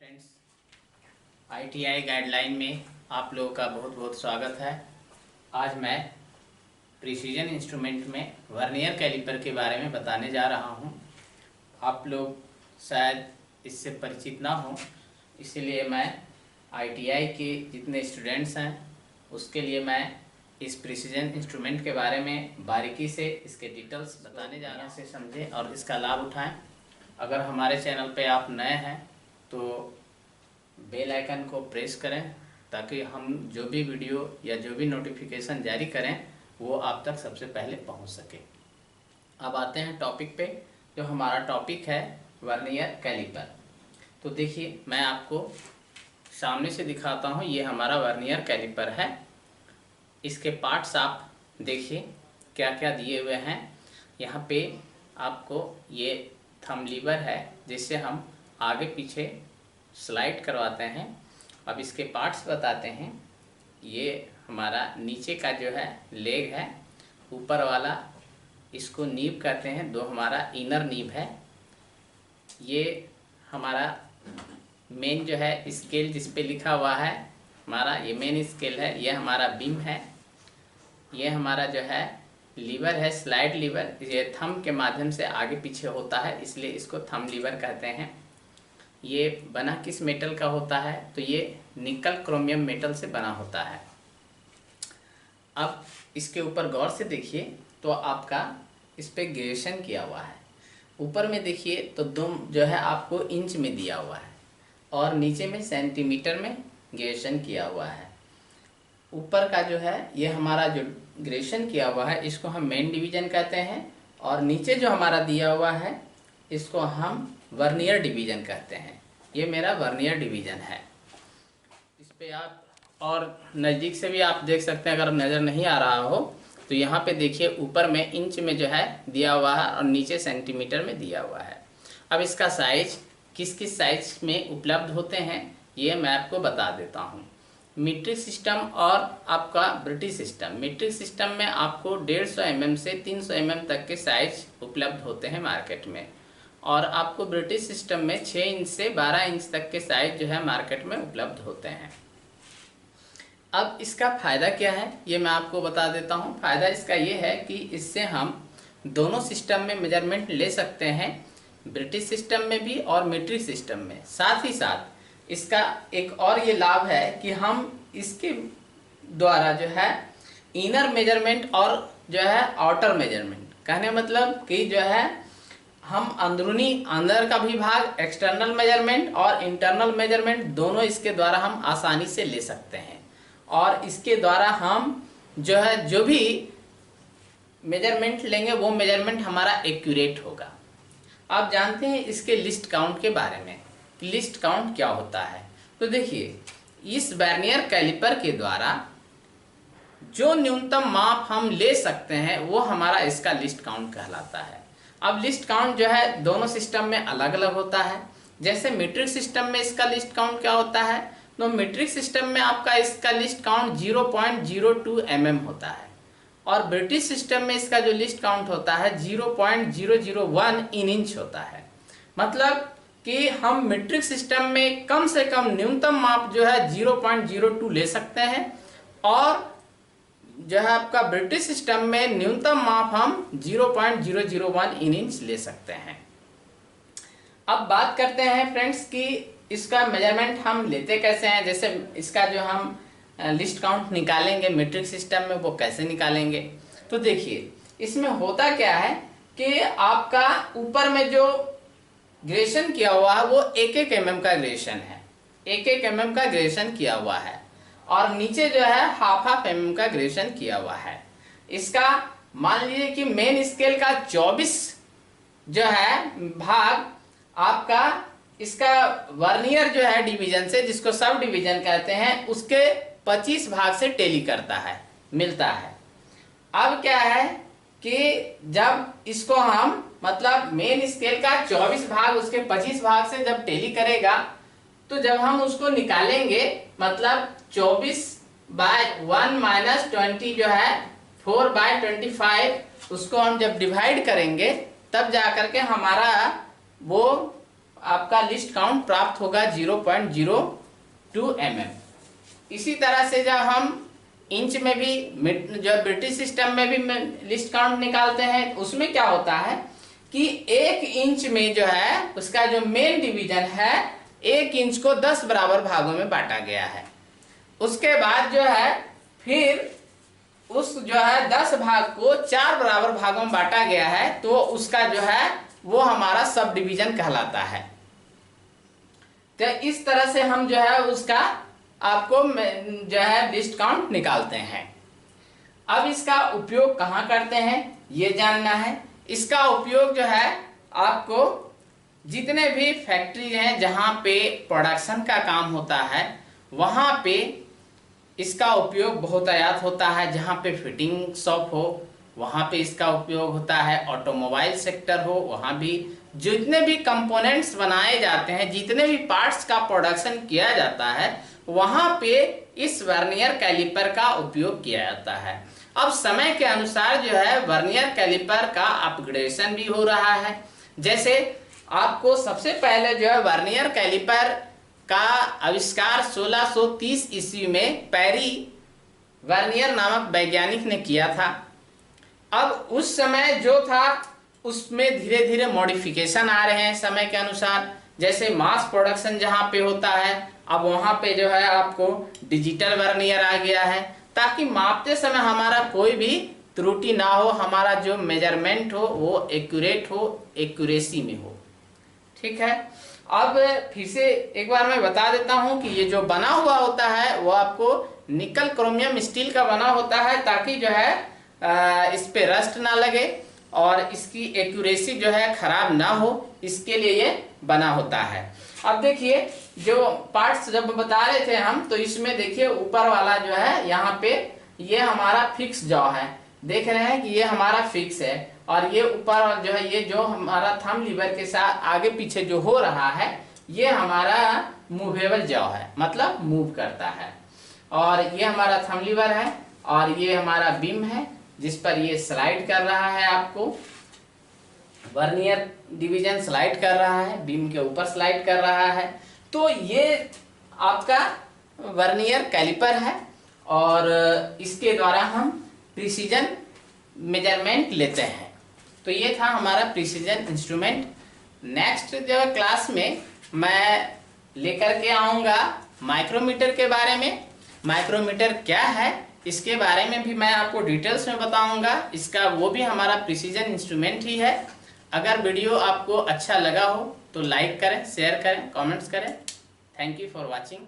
Friends, ITI guideline में आप लोगों का बहुत बहुत स्वागत है। आज मैं प्रिसीजन इंस्ट्रूमेंट में वर्नियर कैलिपर के बारे में बताने जा रहा हूं। आप लोग शायद इससे परिचित ना हो, इसलिए मैं आईटीआई के जितने स्टूडेंट्स हैं उसके लिए मैं इस प्रिसीजन इंस्ट्रूमेंट के बारे में बारीकी से इसके डिटेल्स बताने जा रहा हूं। से समझें और इसका लाभ उठाएं। अगर हमारे चैनल पे आप नए हैं तो बेल आइकन को प्रेस करें ताकि हम जो भी वीडियो या जो भी नोटिफिकेशन जारी करें वो आप तक सबसे पहले पहुंच सके। अब आते हैं टॉपिक पे। जो हमारा टॉपिक है वर्नियर कैलिपर। तो देखिए, मैं आपको सामने से दिखाता हूं। ये हमारा वर्नियर कैलिपर है। इसके पार्ट्स आप देखिए क्या क्या दिए हुए हैं। यहाँ पे आपको ये थंब लीवर है जिससे हम आगे पीछे स्लाइड करवाते हैं। अब इसके पार्ट्स बताते हैं। ये हमारा नीचे का जो है लेग है, ऊपर वाला इसको नीब कहते हैं, दो हमारा इनर नीब है। ये हमारा मेन जो है स्केल जिस पे लिखा हुआ है हमारा, ये मेन स्केल है। ये हमारा बीम है। ये हमारा जो है लीवर है, स्लाइड लीवर। ये थंब के माध्यम से आगे पीछे होता है, इसलिए इसको थंब लीवर कहते हैं। ये बना किस मेटल का होता है? तो ये निकल क्रोमियम मेटल से बना होता है। अब इसके ऊपर गौर से देखिए तो आपका इस पे ग्रेडेशन किया हुआ है। ऊपर में देखिए तो दुम जो है आपको इंच में दिया हुआ है और नीचे में सेंटीमीटर में ग्रेडेशन किया हुआ है। ऊपर का जो है ये हमारा जो ग्रेडेशन किया हुआ है इसको हम मेन डिवीजन कहते हैं, और नीचे जो हमारा दिया हुआ है इसको हम वर्नियर डिवीजन कहते हैं। ये मेरा वर्नियर डिवीजन है। इस पे आप और नज़दीक से भी आप देख सकते हैं। अगर नज़र नहीं आ रहा हो तो यहाँ पे देखिए ऊपर में इंच में जो है दिया हुआ है और नीचे सेंटीमीटर में दिया हुआ है। अब इसका साइज किस किस साइज में उपलब्ध होते हैं ये मैं आपको बता देता हूँ। मीट्रिक सिस्टम और आपका ब्रिटिश सिस्टम। मीट्रिक सिस्टम में आपको 150 mm से 300 mm तक के साइज उपलब्ध होते हैं मार्केट में, और आपको ब्रिटिश सिस्टम में 6 इंच से 12 इंच तक के साइज जो है मार्केट में उपलब्ध होते हैं। अब इसका फ़ायदा क्या है ये मैं आपको बता देता हूँ। फ़ायदा इसका ये है कि इससे हम दोनों सिस्टम में मेजरमेंट ले सकते हैं, ब्रिटिश सिस्टम में भी और मीट्रिक सिस्टम में। साथ ही साथ इसका एक और ये लाभ है कि हम इसके द्वारा जो है इनर मेजरमेंट और जो है आउटर मेजरमेंट, कहने मतलब कि जो है हम अंदरूनी अंदर का भी भाग एक्सटर्नल मेजरमेंट और इंटरनल मेजरमेंट दोनों इसके द्वारा हम आसानी से ले सकते हैं, और इसके द्वारा हम जो है जो भी मेजरमेंट लेंगे वो मेजरमेंट हमारा एक्यूरेट होगा। आप जानते हैं इसके लिस्ट काउंट के बारे में। लिस्ट काउंट क्या होता है? तो देखिए, इस वर्नियर कैलिपर के द्वारा जो न्यूनतम माप हम ले सकते हैं वो हमारा इसका लिस्ट काउंट कहलाता है। अब लिस्ट काउंट जो है दोनों सिस्टम में अलग अलग होता है। जैसे मीट्रिक सिस्टम में इसका लिस्ट काउंट क्या होता है? तो मीट्रिक सिस्टम में आपका इसका लिस्ट काउंट 0.02 mm होता है, और ब्रिटिश सिस्टम में इसका जो लिस्ट काउंट होता है 0.001 इंच होता है। मतलब कि हम मीट्रिक सिस्टम में कम से कम न्यूनतम माप जो है 0.02 ले सकते हैं, और जो है आपका ब्रिटिश सिस्टम में न्यूनतम माप हम 0.001 इंच ले सकते हैं। अब बात करते हैं फ्रेंड्स कि इसका मेजरमेंट हम लेते कैसे हैं। जैसे इसका जो हम लिस्ट काउंट निकालेंगे मीट्रिक सिस्टम में वो कैसे निकालेंगे? तो देखिए, इसमें होता क्या है कि आपका ऊपर में जो ग्रेडेशन किया हुआ है वो 1-1 mm का ग्रेडेशन है, 1-1 mm का ग्रेडेशन किया हुआ है, और नीचे जो है 1/2 mm का ग्रेडेशन किया हुआ है। इसका मान लीजिए कि मेन स्केल का 24 जो है भाग आपका इसका वर्नियर जो है डिवीजन से, जिसको सब डिवीजन कहते हैं, उसके 25 भाग से टेली करता है, मिलता है। अब क्या है कि जब इसको हम मतलब मेन स्केल का 24 भाग उसके 25 भाग से जब टेली करेगा तो जब हम उसको निकालेंगे मतलब 24/1 - 20 जो है 4/25, उसको हम जब डिवाइड करेंगे तब जाकर के हमारा वो आपका लिस्ट काउंट प्राप्त होगा 0.02 mm। इसी तरह से जब हम इंच में भी जो ब्रिटिश सिस्टम में भी लिस्ट काउंट निकालते हैं, उसमें क्या होता है कि 1 इंच में जो है उसका जो मेन डिवीजन है 1 इंच को 10 बराबर भागों में बांटा गया है। उसके बाद जो है फिर उस जो है 10 भाग को 4 बराबर भागों में बांटा गया है, तो उसका जो है वो हमारा सब डिवीजन कहलाता है। तो इस तरह से हम जो है उसका आपको जो है लिस्ट काउंट निकालते हैं। अब इसका उपयोग कहाँ करते हैं ये जानना है। इसका उपयोग जो है आपको जितने भी फैक्ट्री हैं जहाँ पे प्रोडक्शन का काम होता है वहाँ पे इसका उपयोग बहुतायत होता है। जहाँ पे फिटिंग शॉप हो वहाँ पे इसका उपयोग होता है, ऑटोमोबाइल सेक्टर हो वहाँ भी, जितने भी कंपोनेंट्स बनाए जाते हैं, जितने भी पार्ट्स का प्रोडक्शन किया जाता है वहाँ पे इस वर्नियर कैलिपर का उपयोग किया जाता है। अब समय के अनुसार जो है वर्नियर कैलिपर का अपग्रेडेशन भी हो रहा है। जैसे आपको सबसे पहले जो है वर्नियर कैलिपर का आविष्कार 1630 ईस्वी में पेरी वर्नियर नामक वैज्ञानिक ने किया था। अब उस समय जो था उसमें धीरे धीरे मॉडिफिकेशन आ रहे हैं समय के अनुसार। जैसे मास प्रोडक्शन जहाँ पे होता है अब वहाँ पे जो है आपको डिजिटल वर्नियर आ गया है, ताकि मापते समय हमारा कोई भी त्रुटि ना हो, हमारा जो मेजरमेंट हो वो एक्यूरेट हो, एक्यूरेसी में हो। ठीक है, अब फिर से एक बार मैं बता देता हूँ कि ये जो बना हुआ होता है वो आपको निकल क्रोमियम स्टील का बना होता है, ताकि जो है इस पे रस्ट ना लगे और इसकी एक्यूरेसी जो है खराब ना हो, इसके लिए ये बना होता है। अब देखिए जो पार्ट्स जब बता रहे थे हम, तो इसमें देखिए ऊपर वाला जो है यहाँ पे ये हमारा फिक्स जॉ है, देख रहे हैं कि ये हमारा फिक्स है, और ये ऊपर जो है ये जो हमारा थंब लीवर के साथ आगे पीछे जो हो रहा है ये हमारा मूवेबल जॉ है, मतलब मूव करता है। और ये हमारा थंब लीवर है और ये हमारा बीम है जिस पर ये स्लाइड कर रहा है, आपको वर्नियर डिवीजन स्लाइड कर रहा है, बीम के ऊपर स्लाइड कर रहा है। तो ये आपका वर्नियर कैलिपर है और इसके द्वारा हम प्रिसीजन मेजरमेंट लेते हैं। तो ये था हमारा प्रिसीजन इंस्ट्रूमेंट। नेक्स्ट जो क्लास में मैं लेकर के आऊँगा माइक्रोमीटर के बारे में। माइक्रोमीटर क्या है इसके बारे में भी मैं आपको डिटेल्स में बताऊंगा। इसका वो भी हमारा प्रिसीजन इंस्ट्रूमेंट ही है। अगर वीडियो आपको अच्छा लगा हो तो लाइक करें, शेयर करें, कमेंट्स करें। Thank you for watching.